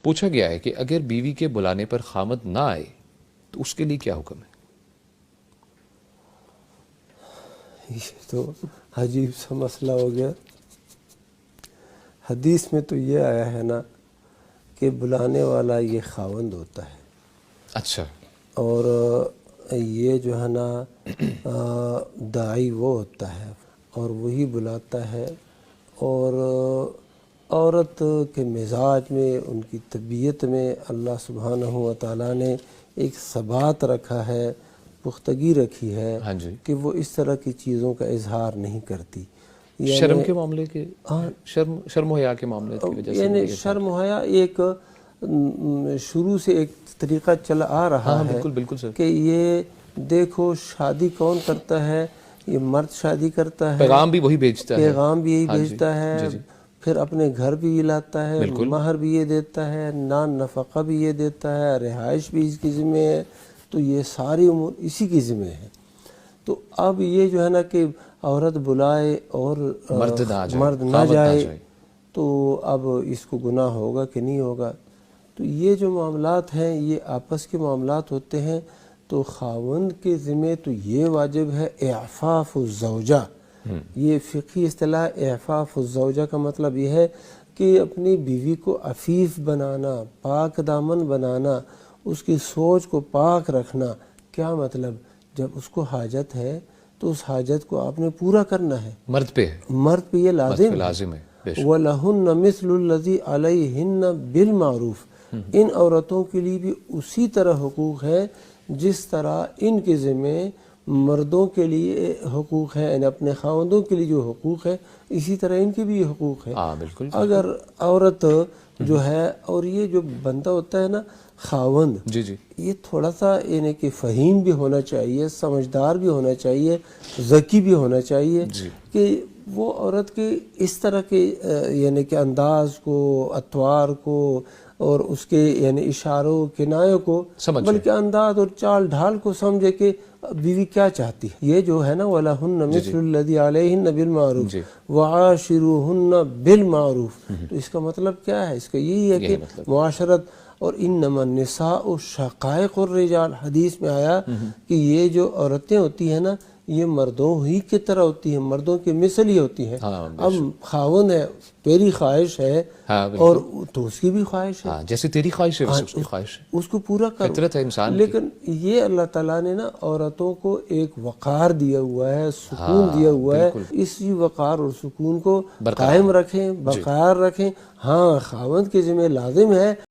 پوچھا گیا ہے کہ اگر بیوی کے بلانے پر خامد نہ آئے تو اس کے لیے کیا حکم ہے؟ یہ تو عجیب سا مسئلہ ہو گیا۔ حدیث میں تو یہ آیا ہے نا کہ بلانے والا یہ خاوند ہوتا ہے، اچھا، اور یہ جو ہے نا داعی وہ ہوتا ہے اور وہی بلاتا ہے، اور عورت کے مزاج میں، ان کی طبیعت میں اللہ سبحانہ و تعالیٰ نے ایک ثبات رکھا ہے، پختگی رکھی ہے ہاں جی، کہ وہ اس طرح کی چیزوں کا اظہار نہیں کرتی۔ شرم کے معاملے کے، شرم و حیا کے معاملے کی وجہ سے یعنی یہ شرم و حیا ایک شروع سے ایک طریقہ چلا آ رہا ہاں ہے بالکل بالکل سر، کہ یہ دیکھو شادی کون کرتا ہے، یہ مرد شادی کرتا ہے، پیغام بھی وہی بھیجتا ہے، پیغام بھی یہی ہاں جی، بھیجتا ہے، جی جی پھر اپنے گھر بھی یہ لاتا ہے، بالکل، مہر بھی یہ دیتا ہے، نان نفقہ بھی یہ دیتا ہے، رہائش بھی اس کی ذمہ ہے، تو یہ ساری امور اسی کی ذمہ ہے۔ تو اب یہ جو ہے نا کہ عورت بلائے اور مرد نہ جائے تو اب اس کو گناہ ہوگا کہ نہیں ہوگا؟ تو یہ جو معاملات ہیں یہ آپس کے معاملات ہوتے ہیں، تو خاوند کے ذمہ تو یہ واجب ہے اعفاف الزوجہ۔ یہ فقہی اصطلاح اعفاف الزوجہ کا مطلب یہ ہے کہ اپنی بیوی کو عفیف بنانا، پاک دامن بنانا، اس کی سوچ کو پاک رکھنا۔ کیا مطلب؟ جب اس کو حاجت ہے تو اس حاجت کو آپ نے پورا کرنا ہے، مرد پہ ہے، مرد پہ یہ لازم ہے، بے شک، وَلَهُنَّ مِثْلُ الَّذِي عَلَيْهِنَّ بِالْمَعْرُوفِ، ان عورتوں کے لیے بھی اسی طرح حقوق ہے جس طرح ان کے ذمہ مردوں کے لیے حقوق ہے، یعنی اپنے خاوندوں کے لیے جو حقوق ہے اسی طرح ان کے بھی حقوق ہے۔ ہاں بالکل، اگر عورت جو ہے، اور یہ جو بندہ ہوتا ہے نا خاوند، جی جی، یہ تھوڑا سا یعنی کہ فہیم بھی ہونا چاہیے، سمجھدار بھی ہونا چاہیے، ذکی بھی ہونا چاہیے کہ وہ عورت کے اس طرح کے یعنی کہ انداز کو، اطوار کو، اور اس کے یعنی اشاروں کنایوں کو، بلکہ انداز اور چال ڈھال کو سمجھے کہ بیوی کیا چاہتی ہے۔ یہ جو ہے نا وَلَهُنَّ مِثْلُ الَّذِي عَلَيْهِنَّ بِالْمَعْرُوفِ وَعَاشِرُوهُنَّ بِالْمَعْرُوفِ۔ تو اس کا مطلب کیا ہے؟ اس کا یہی ہے کہ معاشرت، اور انما النساء شقائق الرجال، حدیث میں آیا کہ یہ جو عورتیں ہوتی ہیں نا یہ مردوں ہی کی طرح ہوتی ہیں، مردوں کے مثل ہی ہوتی ہیں۔ اب خاوند ہے، تیری خواہش ہے اور تو اس کی بھی خواہش ہے، جیسے تیری خواہش ہے ویسے اس کی خواہش ہے، اس کو پورا کرو، فطرت ہے انسان کی۔ لیکن یہ اللہ تعالیٰ نے نا عورتوں کو ایک وقار دیا ہوا ہے، سکون دیا ہوا ہے، اسی وقار اور سکون کو قائم رکھیں، برقرار رکھیں۔ ہاں خاوند کے ذمہ لازم ہے